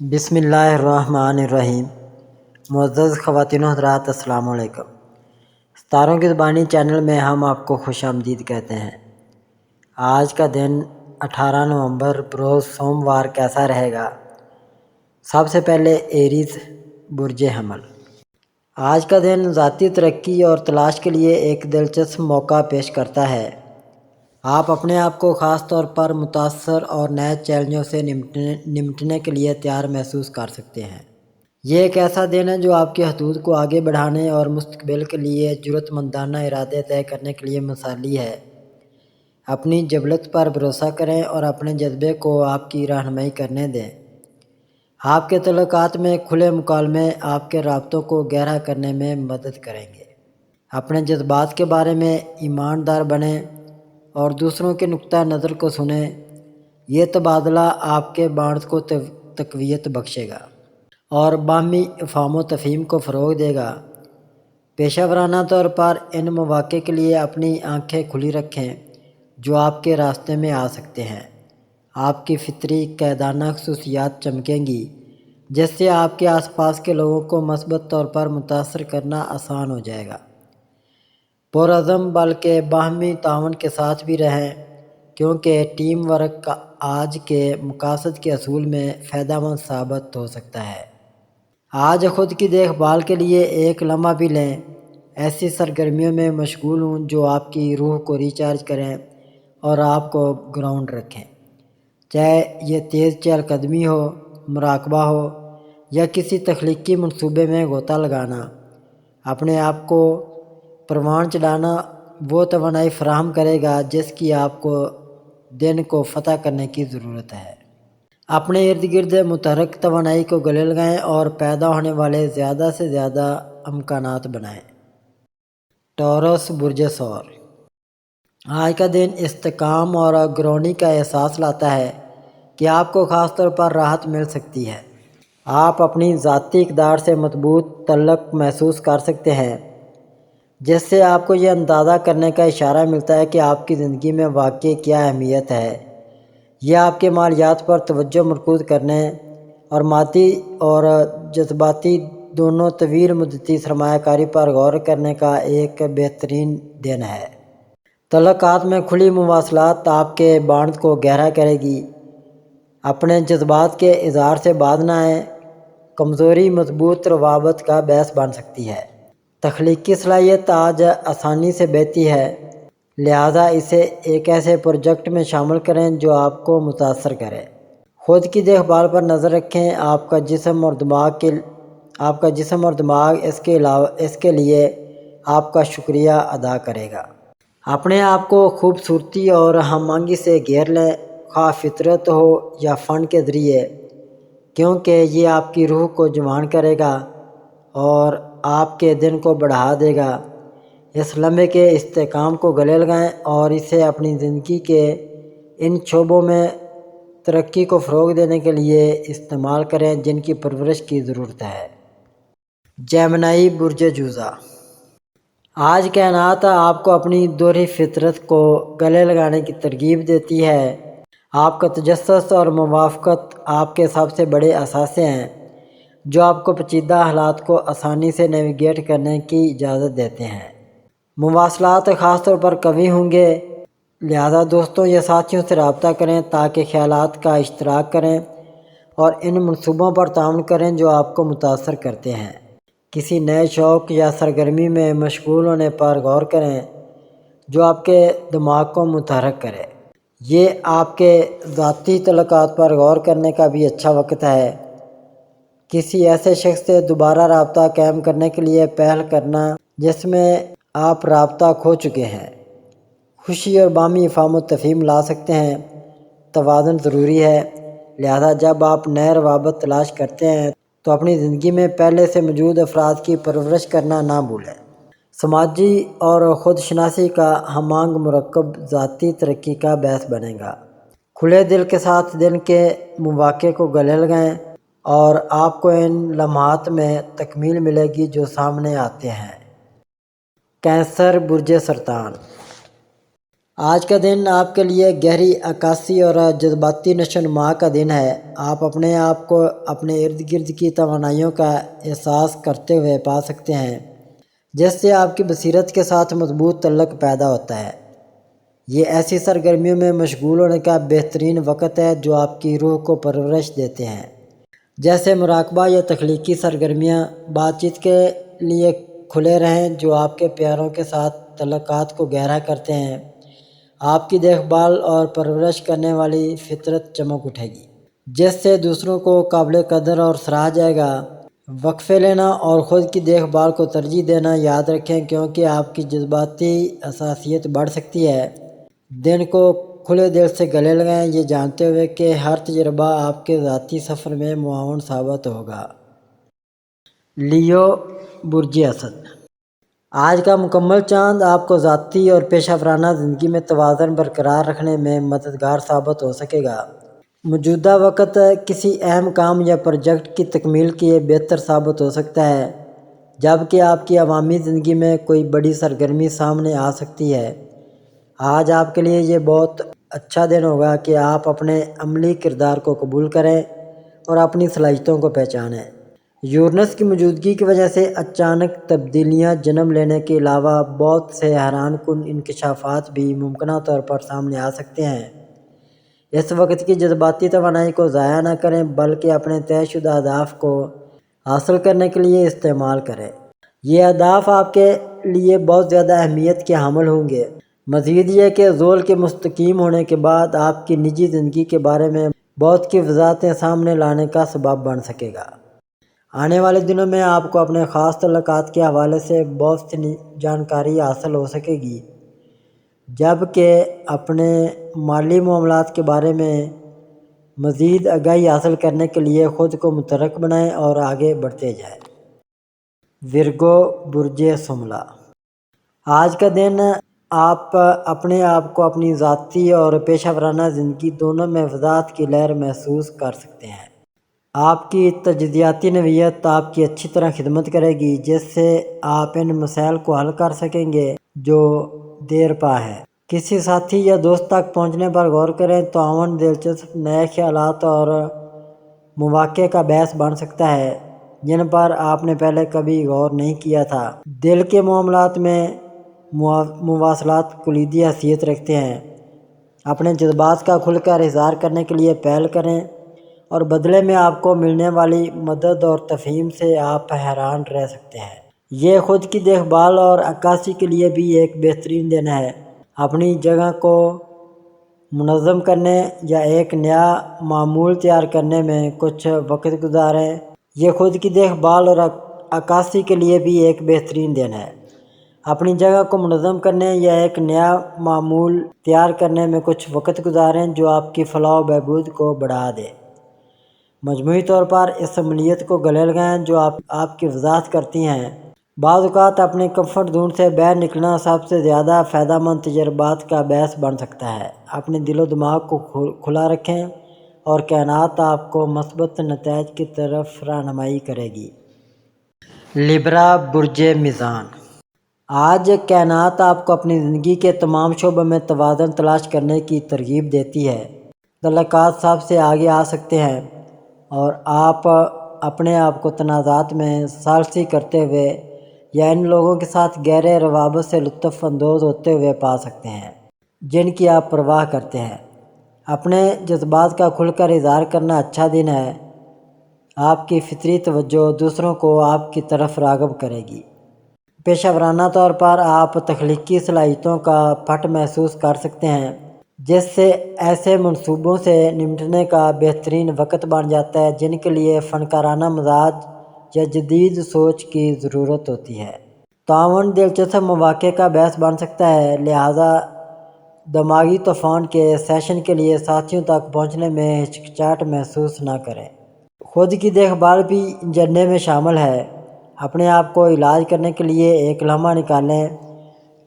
بسم اللہ الرحمن الرحیم۔ معزز خواتین و حضرات، السلام علیکم۔ ستاروں کی زبانی چینل میں ہم آپ کو خوش آمدید کہتے ہیں۔ آج کا دن 18 نومبر بروز سوموار کیسا رہے گا؟ سب سے پہلے ایریز برج حمل۔ آج کا دن ذاتی ترقی اور تلاش کے لیے ایک دلچسپ موقع پیش کرتا ہے۔ آپ اپنے آپ کو خاص طور پر متاثر اور نئے چیلنجوں سے نمٹنے کے لیے تیار محسوس کر سکتے ہیں۔ یہ ایک ایسا دن ہے جو آپ کی حدود کو آگے بڑھانے اور مستقبل کے لیے جرأت مندانہ ارادے طے کرنے کے لیے مثالی ہے۔ اپنی جبلت پر بھروسہ کریں اور اپنے جذبے کو آپ کی رہنمائی کرنے دیں۔ آپ کے تعلقات میں کھلے مکالمے آپ کے رابطوں کو گہرا کرنے میں مدد کریں گے۔ اپنے جذبات کے بارے میں ایماندار بنیں اور دوسروں کے نقطہ نظر کو سنیں۔ یہ تبادلہ آپ کے بانڈز کو تقویت بخشے گا اور باہمی افہام و تفہیم کو فروغ دے گا۔ پیشہ ورانہ طور پر ان مواقع کے لیے اپنی آنکھیں کھلی رکھیں جو آپ کے راستے میں آ سکتے ہیں۔ آپ کی فطری قیادانہ خصوصیات چمکیں گی، جس سے آپ کے آس پاس کے لوگوں کو مثبت طور پر متاثر کرنا آسان ہو جائے گا۔ پرعزم بلکہ باہمی تعاون کے ساتھ بھی رہیں، کیونکہ ٹیم ورک آج کے مقاصد کے حصول میں فائدہ مند ثابت ہو سکتا ہے۔ آج خود کی دیکھ بھال کے لیے ایک لمحہ بھی لیں۔ ایسی سرگرمیوں میں مشغول ہوں جو آپ کی روح کو ریچارج کریں اور آپ کو گراؤنڈ رکھیں، چاہے یہ تیز چہل قدمی ہو، مراقبہ ہو یا کسی تخلیقی منصوبے میں غوطہ لگانا۔ اپنے آپ کو پروان چڑھانا وہ توانائی فراہم کرے گا جس کی آپ کو دن کو فتح کرنے کی ضرورت ہے۔ اپنے ارد گرد متحرک توانائی کو گلے لگائیں اور پیدا ہونے والے زیادہ سے زیادہ امکانات بنائیں۔ ٹورس برج ثور۔ آج کا دن استحکام اور گرونی کا احساس لاتا ہے کہ آپ کو خاص طور پر راحت مل سکتی ہے۔ آپ اپنی ذاتی اقدار سے مضبوط تعلق محسوس کر سکتے ہیں، جس سے آپ کو یہ اندازہ کرنے کا اشارہ ملتا ہے کہ آپ کی زندگی میں واقعی کیا اہمیت ہے۔ یہ آپ کے مالیات پر توجہ مرکوز کرنے اور مادی اور جذباتی دونوں طویل مدتی سرمایہ کاری پر غور کرنے کا ایک بہترین دن ہے۔ تعلقات میں کھلی مواصلات آپ کے بانڈ کو گہرا کرے گی۔ اپنے جذبات کے اظہار سے باز نہ آئیں، کمزوری مضبوط روابط کا باعث بن سکتی ہے۔ تخلیقی صلاحیت آج آسانی سے بہتی ہے، لہٰذا اسے ایک ایسے پروجیکٹ میں شامل کریں جو آپ کو متاثر کرے۔ خود کی دیکھ بھال پر نظر رکھیں۔ آپ کا جسم اور دماغ اس کے لیے آپ کا شکریہ ادا کرے گا۔ اپنے آپ کو خوبصورتی اور ہم آہنگی سے گھیر لیں، خواہ فطرت ہو یا فن کے ذریعے، کیونکہ یہ آپ کی روح کو جوان کرے گا اور آپ کے دن کو بڑھا دے گا۔ اس لمحے کے استحکام کو گلے لگائیں اور اسے اپنی زندگی کے ان شعبوں میں ترقی کو فروغ دینے کے لیے استعمال کریں جن کی پرورش کی ضرورت ہے۔ جیمنائی برج جوزہ۔ آج کائنات آپ کو اپنی دوہری فطرت کو گلے لگانے کی ترغیب دیتی ہے۔ آپ کا تجسس اور موافقت آپ کے سب سے بڑے اثاثے ہیں جو آپ کو پیچیدہ حالات کو آسانی سے نیویگیٹ کرنے کی اجازت دیتے ہیں۔ مواصلات خاص طور پر قوی ہوں گے، لہذا دوستوں یا ساتھیوں سے رابطہ کریں تاکہ خیالات کا اشتراک کریں اور ان منصوبوں پر تعاون کریں جو آپ کو متاثر کرتے ہیں۔ کسی نئے شوق یا سرگرمی میں مشغول ہونے پر غور کریں جو آپ کے دماغ کو متحرک کرے۔ یہ آپ کے ذاتی تعلقات پر غور کرنے کا بھی اچھا وقت ہے۔ کسی ایسے شخص سے دوبارہ رابطہ قائم کرنے کے لیے پہل کرنا جس میں آپ رابطہ کھو چکے ہیں، خوشی اور باہمی افہام و تفہیم لا سکتے ہیں۔ توازن ضروری ہے، لہذا جب آپ نئے روابط تلاش کرتے ہیں تو اپنی زندگی میں پہلے سے موجود افراد کی پرورش کرنا نہ بھولیں۔ سماجی اور خود شناسی کا ہم آہنگ مرکب ذاتی ترقی کا باعث بنے گا۔ کھلے دل کے ساتھ دن کے مواقع کو گلے لگائیں اور آپ کو ان لمحات میں تکمیل ملے گی جو سامنے آتے ہیں۔ کینسر برج سرطان۔ آج کا دن آپ کے لیے گہری عکاسی اور جذباتی نشو و نما کا دن ہے۔ آپ اپنے آپ کو اپنے ارد گرد کی توانائیوں کا احساس کرتے ہوئے پا سکتے ہیں، جس سے آپ کی بصیرت کے ساتھ مضبوط تعلق پیدا ہوتا ہے۔ یہ ایسی سرگرمیوں میں مشغول ہونے کا بہترین وقت ہے جو آپ کی روح کو پرورش دیتے ہیں، جیسے مراقبہ یا تخلیقی سرگرمیاں۔ بات چیت کے لیے کھلے رہیں جو آپ کے پیاروں کے ساتھ تعلقات کو گہرا کرتے ہیں۔ آپ کی دیکھ بھال اور پرورش کرنے والی فطرت چمک اٹھے گی، جس سے دوسروں کو قابل قدر اور سراہا جائے گا۔ وقفے لینا اور خود کی دیکھ بھال کو ترجیح دینا یاد رکھیں، کیونکہ آپ کی جذباتی حساسیت بڑھ سکتی ہے۔ دن کو کھلے دل سے گلے لگائیں، یہ جانتے ہوئے کہ ہر تجربہ آپ کے ذاتی سفر میں معاون ثابت ہوگا۔ لیو، برج اسد۔ آج کا مکمل چاند آپ کو ذاتی اور پیشہ ورانہ زندگی میں توازن برقرار رکھنے میں مددگار ثابت ہو سکے گا۔ موجودہ وقت کسی اہم کام یا پروجیکٹ کی تکمیل کے لیے بہتر ثابت ہو سکتا ہے، جبکہ آپ کی عوامی زندگی میں کوئی بڑی سرگرمی سامنے آ سکتی ہے۔ آج آپ کے لیے یہ بہت اچھا دن ہوگا کہ آپ اپنے عملی کردار کو قبول کریں اور اپنی صلاحیتوں کو پہچانیں۔ یورینس کی موجودگی کی وجہ سے اچانک تبدیلیاں جنم لینے کے علاوہ بہت سے حیران کن انکشافات بھی ممکنہ طور پر سامنے آ سکتے ہیں۔ اس وقت کی جذباتی توانائی کو ضائع نہ کریں، بلکہ اپنے طے شدہ اہداف کو حاصل کرنے کے لیے استعمال کریں۔ یہ اہداف آپ کے لیے بہت زیادہ اہمیت کے حامل ہوں گے۔ مزید یہ کہ زول کے مستقیم ہونے کے بعد آپ کی نجی زندگی کے بارے میں بہت کی وضاحتیں سامنے لانے کا سبب بن سکے گا۔ آنے والے دنوں میں آپ کو اپنے خاص تعلقات کے حوالے سے بہت سی جانکاری حاصل ہو سکے گی، جبکہ اپنے مالی معاملات کے بارے میں مزید آگاہی حاصل کرنے کے لیے خود کو متحرک بنائیں اور آگے بڑھتے جائیں۔ ورگو، برج شملہ۔ آج کا دن آپ اپنے آپ کو اپنی ذاتی اور پیشہ ورانہ زندگی دونوں میں وضاحت کی لہر محسوس کر سکتے ہیں۔ آپ کی تجزیاتی نوعیت آپ کی اچھی طرح خدمت کرے گی، جس سے آپ ان مسائل کو حل کر سکیں گے جو دیر پا ہیں۔ کسی ساتھی یا دوست تک پہنچنے پر غور کریں۔ تعاون دلچسپ نئے خیالات اور مواقع کا باعث بن سکتا ہے جن پر آپ نے پہلے کبھی غور نہیں کیا تھا۔ دل کے معاملات میں مواصلات کلیدی حیثیت رکھتے ہیں۔ اپنے جذبات کا کھل کر اظہار کرنے کے لیے پہل کریں اور بدلے میں آپ کو ملنے والی مدد اور تفہیم سے آپ حیران رہ سکتے ہیں۔ یہ خود کی دیکھ بھال اور عکاسی کے لیے بھی ایک بہترین دن ہے۔ اپنی جگہ کو منظم کرنے یا ایک نیا معمول تیار کرنے میں کچھ وقت گزاریں۔ یہ خود کی دیکھ بھال اور عکاسی کے لیے بھی ایک بہترین دن ہے۔ اپنی جگہ کو منظم کرنے یا ایک نیا معمول تیار کرنے میں کچھ وقت گزاریں جو آپ کی فلاح و بہبود کو بڑھا دے۔ مجموعی طور پر اس عملیت کو گلے لگائیں جو آپ کی وضاحت کرتی ہیں۔ بعض اوقات اپنے کمفرٹ زون سے باہر نکلنا سب سے زیادہ فائدہ مند تجربات کا باعث بن سکتا ہے۔ اپنے دل و دماغ کو کھلا رکھیں اور کائنات آپ کو مثبت نتائج کی طرف رہنمائی کرے گی۔ لیبرا، برج میزان۔ آج کائنات آپ کو اپنی زندگی کے تمام شعبوں میں توازن تلاش کرنے کی ترغیب دیتی ہے۔ تعلقات سب سے آگے آ سکتے ہیں اور آپ اپنے آپ کو تنازعات میں ثالثی کرتے ہوئے یا ان لوگوں کے ساتھ گہرے روابط سے لطف اندوز ہوتے ہوئے پا سکتے ہیں جن کی آپ پرواہ کرتے ہیں۔ اپنے جذبات کا کھل کر اظہار کرنا اچھا دن ہے۔ آپ کی فطری توجہ دوسروں کو آپ کی طرف راغب کرے گی۔ پیشہ ورانہ طور پر آپ تخلیقی صلاحیتوں کا پھٹ محسوس کر سکتے ہیں، جس سے ایسے منصوبوں سے نمٹنے کا بہترین وقت بن جاتا ہے جن کے لیے فنکارانہ مزاج یا جدید سوچ کی ضرورت ہوتی ہے۔ تعاون دلچسپ مواقع کا باعث بن سکتا ہے، لہذا دماغی طوفان کے سیشن کے لیے ساتھیوں تک پہنچنے میں ہچکچاہٹ محسوس نہ کریں۔ خود کی دیکھ بھال بھی جاننے میں شامل ہے۔ اپنے آپ کو علاج کرنے کے لیے ایک لمحہ نکالیں،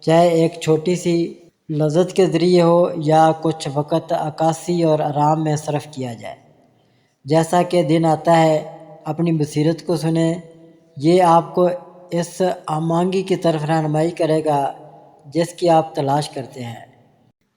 چاہے ایک چھوٹی سی لذت کے ذریعے ہو یا کچھ وقت عکاسی اور آرام میں صرف کیا جائے۔ جیسا کہ دن آتا ہے، اپنی بصیرت کو سنیں، یہ آپ کو اس ہم آہنگی کی طرف رہنمائی کرے گا جس کی آپ تلاش کرتے ہیں۔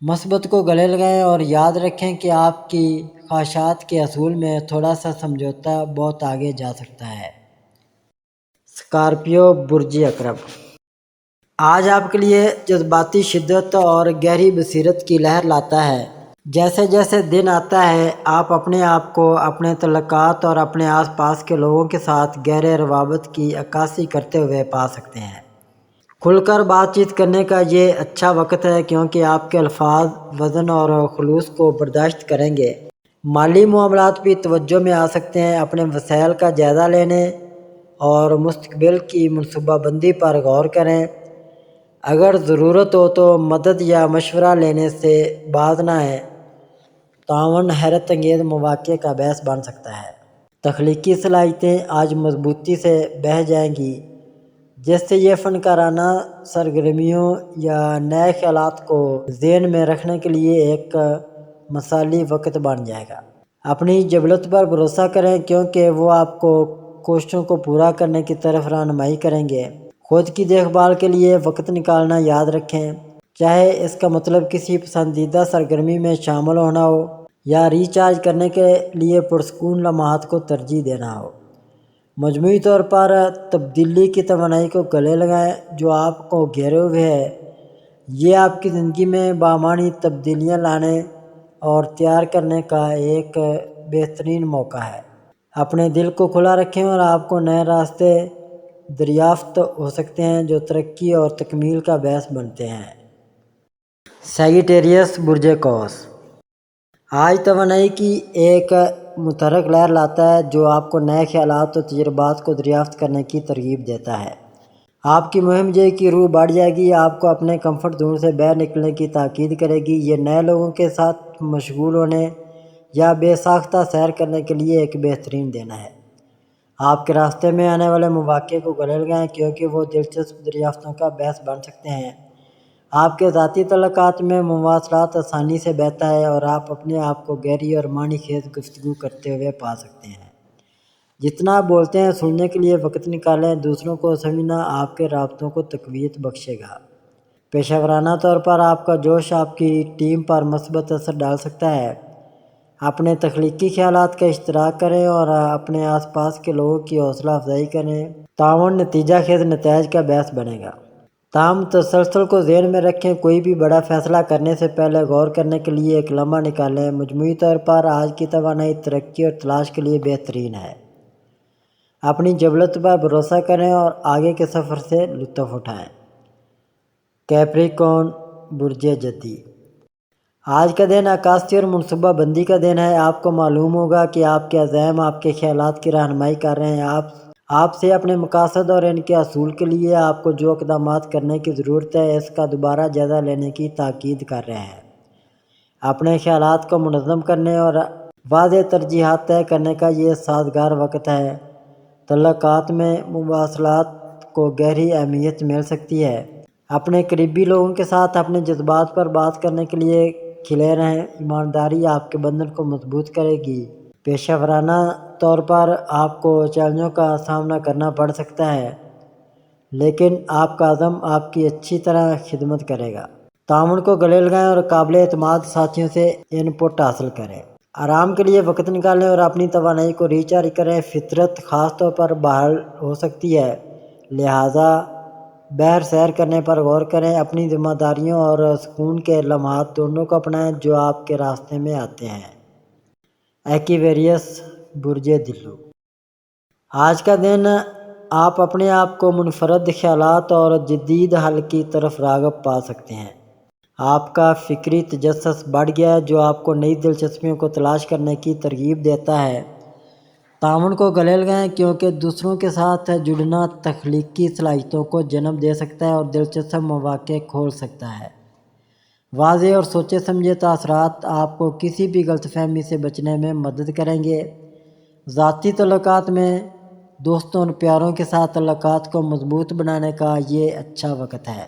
مثبت کو گلے لگائیں اور یاد رکھیں کہ آپ کی خواہشات کے اصول میں تھوڑا سا سمجھوتا بہت آگے جا سکتا ہے۔ اسکارپیو برج اقرب، آج آپ کے لیے جذباتی شدت اور گہری بصیرت کی لہر لاتا ہے۔ جیسے جیسے دن آتا ہے آپ اپنے آپ کو اپنے تعلقات اور اپنے آس پاس کے لوگوں کے ساتھ گہرے روابط کی عکاسی کرتے ہوئے پا سکتے ہیں۔ کھل کر بات چیت کرنے کا یہ اچھا وقت ہے کیونکہ آپ کے الفاظ وزن اور خلوص کو برداشت کریں گے۔ مالی معاملات بھی توجہ میں آ سکتے ہیں۔ اپنے وسائل کا جائزہ لینے اور مستقبل کی منصوبہ بندی پر غور کریں۔ اگر ضرورت ہو تو مدد یا مشورہ لینے سے باز نہ آئیں۔ تعاون حیرت انگیز مواقع کا باعث بن سکتا ہے۔ تخلیقی صلاحیتیں آج مضبوطی سے بہہ جائیں گی، جس سے یہ فنکارانہ سرگرمیوں یا نئے خیالات کو ذہن میں رکھنے کے لیے ایک مثالی وقت بن جائے گا۔ اپنی جبلت پر بھروسہ کریں کیونکہ وہ آپ کو کوششوں کو پورا کرنے کی طرف رہنمائی کریں گے۔ خود کی دیکھ بھال کے لیے وقت نکالنا یاد رکھیں، چاہے اس کا مطلب کسی پسندیدہ سرگرمی میں شامل ہونا ہو یا ریچارج کرنے کے لیے پرسکون لمحات کو ترجیح دینا ہو۔ مجموعی طور پر تبدیلی کی توانائی کو گلے لگائیں جو آپ کو گھیرے ہوئے ہے۔ یہ آپ کی زندگی میں بامعنی تبدیلیاں لانے اور تیار کرنے کا ایک بہترین موقع ہے۔ اپنے دل کو کھلا رکھیں اور آپ کو نئے راستے دریافت ہو سکتے ہیں جو ترقی اور تکمیل کا باعث بنتے ہیں۔ سیجیٹیریس برج قوس، آج توانائی کی ایک متحرک لہر لاتا ہے جو آپ کو نئے خیالات اور تجربات کو دریافت کرنے کی ترغیب دیتا ہے۔ آپ کی مہم جوئی کی روح بڑھ جائے گی، آپ کو اپنے کمفرٹ زون سے باہر نکلنے کی تاکید کرے گی۔ یہ نئے لوگوں کے ساتھ مشغول ہونے یا بے ساختہ سیر کرنے کے لیے ایک بہترین دن ہے۔ آپ کے راستے میں آنے والے مواقع کو گلے لگائیں کیونکہ وہ دلچسپ دریافتوں کا باعث بن سکتے ہیں۔ آپ کے ذاتی تعلقات میں مواصلات آسانی سے بہتا ہے اور آپ اپنے آپ کو گہری اور معنی خیز گفتگو کرتے ہوئے پا سکتے ہیں۔ جتنا آپ بولتے ہیں سننے کے لیے وقت نکالیں، دوسروں کو سمجھنا آپ کے رابطوں کو تقویت بخشے گا۔ پیشہ ورانہ طور پر آپ کا جوش آپ کی ٹیم پر مثبت اثر ڈال سکتا ہے۔ اپنے تخلیقی خیالات کا اشتراک کریں اور اپنے آس پاس کے لوگوں کی حوصلہ افزائی کریں۔ تعاون نتیجہ خیز نتائج کا باعث بنے گا۔ تاہم تسلسل کو ذہن میں رکھیں، کوئی بھی بڑا فیصلہ کرنے سے پہلے غور کرنے کے لیے ایک لمحہ نکالیں۔ مجموعی طور پر آج کی توانائی ترقی اور تلاش کے لیے بہترین ہے۔ اپنی جبلت پر بھروسہ کریں اور آگے کے سفر سے لطف اٹھائیں۔ کیپریکون برج جدی، آج کا دن عکاسی اور منصوبہ بندی کا دن ہے۔ آپ کو معلوم ہوگا کہ آپ کے عزائم آپ کے خیالات کی رہنمائی کر رہے ہیں۔ آپ سے اپنے مقاصد اور ان کے حصول کے لیے آپ کو جو اقدامات کرنے کی ضرورت ہے اس کا دوبارہ جائزہ لینے کی تاکید کر رہے ہیں۔ اپنے خیالات کو منظم کرنے اور واضح ترجیحات طے کرنے کا یہ سازگار وقت ہے۔ تعلقات میں مواصلات کو گہری اہمیت مل سکتی ہے۔ اپنے قریبی لوگوں کے ساتھ اپنے جذبات پر بات کرنے کے لیے کھلے رہیں۔ ایمانداری آپ کے بندھن کو مضبوط کرے گی۔ پیشہ ورانہ طور پر آپ کو چیلنجوں کا سامنا کرنا پڑ سکتا ہے، لیکن آپ کا عزم آپ کی اچھی طرح خدمت کرے گا۔ تعاون کو گلے لگائیں اور قابل اعتماد ساتھیوں سے ان پٹ حاصل کریں۔ آرام کے لیے وقت نکالیں اور اپنی توانائی کو ریچارج کریں۔ فطرت خاص طور پر بحال ہو سکتی ہے، لہٰذا باہر سیر کرنے پر غور کریں۔ اپنی ذمہ داریوں اور سکون کے لمحات دونوں کو اپنائیں جو آپ کے راستے میں آتے ہیں۔ ایکویریس برج دلو، آج کا دن آپ اپنے آپ کو منفرد خیالات اور جدید حل کی طرف راغب پا سکتے ہیں۔ آپ کا فکری تجسس بڑھ گیا ہے جو آپ کو نئی دلچسپیوں کو تلاش کرنے کی ترغیب دیتا ہے۔ تعاون کو گلے لگائیں کیونکہ دوسروں کے ساتھ جڑنا تخلیقی صلاحیتوں کو جنم دے سکتا ہے اور دلچسپ مواقع کھول سکتا ہے۔ واضح اور سوچے سمجھے تاثرات آپ کو کسی بھی غلط فہمی سے بچنے میں مدد کریں گے۔ ذاتی تعلقات میں دوستوں اور پیاروں کے ساتھ تعلقات کو مضبوط بنانے کا یہ اچھا وقت ہے۔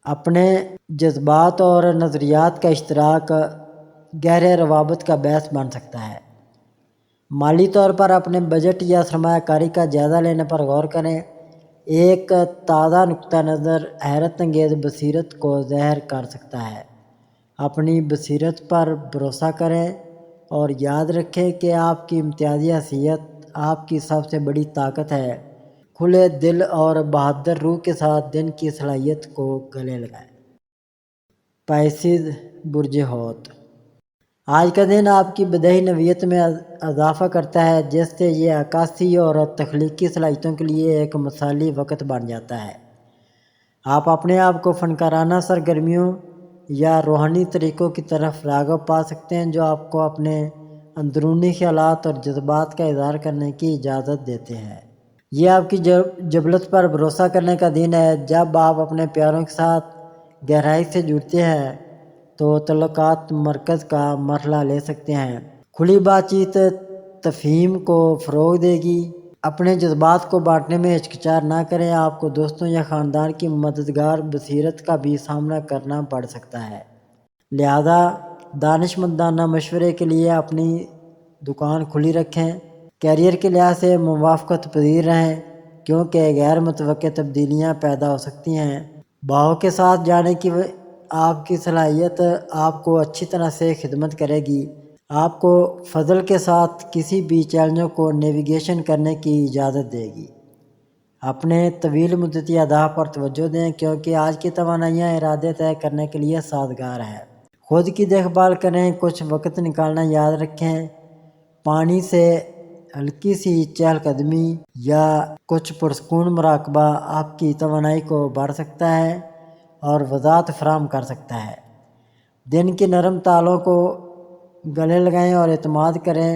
اپنے جذبات اور نظریات کا اشتراک گہرے روابط کا باعث بن سکتا ہے۔ مالی طور پر اپنے بجٹ یا سرمایہ کاری کا جائزہ لینے پر غور کریں۔ ایک تازہ نقطہ نظر حیرت انگیز بصیرت کو ظاہر کر سکتا ہے۔ اپنی بصیرت پر بھروسہ کریں اور یاد رکھیں کہ آپ کی امتیازی حیثیت آپ کی سب سے بڑی طاقت ہے۔ کھلے دل اور بہادر روح کے ساتھ دن کی صلاحیت کو گلے لگائیں۔ پیسز برج حوت، آج کا دن آپ کی بدہی نوعیت میں اضافہ کرتا ہے، جس سے یہ عکاسی اور تخلیقی صلاحیتوں کے لیے ایک مثالی وقت بن جاتا ہے۔ آپ اپنے آپ کو فنکارانہ سرگرمیوں یا روحانی طریقوں کی طرف راغب پا سکتے ہیں، جو آپ کو اپنے اندرونی خیالات اور جذبات کا اظہار کرنے کی اجازت دیتے ہیں۔ یہ آپ کی جبلت پر بھروسہ کرنے کا دن ہے۔ جب آپ اپنے پیاروں کے ساتھ گہرائی سے جڑتے ہیں تو تعلقات مرکز کا مرحلہ لے سکتے ہیں۔ کھلی بات چیت تفہیم کو فروغ دے گی۔ اپنے جذبات کو بانٹنے میں ہچکچار نہ کریں۔ آپ کو دوستوں یا خاندان کی مددگار بصیرت کا بھی سامنا کرنا پڑ سکتا ہے، لہذا دانشمندانہ مشورے کے لیے اپنی دکان کھلی رکھیں۔ کیریئر کے لحاظ سے موافقت پذیر رہیں، کیونکہ غیر متوقع تبدیلیاں پیدا ہو سکتی ہیں۔ بہو کے ساتھ جانے کی آپ کی صلاحیت آپ کو اچھی طرح سے خدمت کرے گی۔ آپ کو فضل کے ساتھ کسی بھی چیلنجوں کو نیویگیشن کرنے کی اجازت دے گی۔ اپنے طویل مدتی اہداف پر توجہ دیں، کیونکہ آج کی توانائیاں ارادے طے کرنے کے لیے سازگار ہیں۔ خود کی دیکھ بھال کریں، کچھ وقت نکالنا یاد رکھیں۔ پانی سے ہلکی سی چہل قدمی یا کچھ پرسکون مراقبہ آپ کی توانائی کو بڑھ سکتا ہے اور وضاحت فراہم کر سکتا ہے۔ دن کی نرم تالوں کو گلے لگائیں اور اعتماد کریں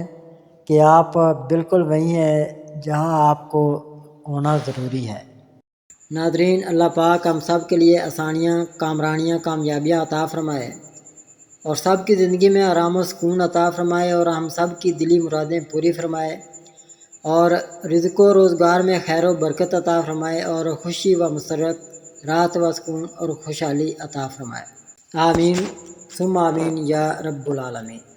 کہ آپ بالکل وہیں ہیں جہاں آپ کو ہونا ضروری ہے۔ ناظرین، اللہ پاک ہم سب کے لیے آسانیاں، کامرانیاں، کامیابیاں عطا فرمائے اور سب کی زندگی میں آرام و سکون عطا فرمائے اور ہم سب کی دلی مرادیں پوری فرمائے اور رزق و روزگار میں خیر و برکت عطا فرمائے اور خوشی و مسرت، راحت و سکون اور خوشحالی عطا فرمائے۔ آمین ثم آمین یا رب العالمین۔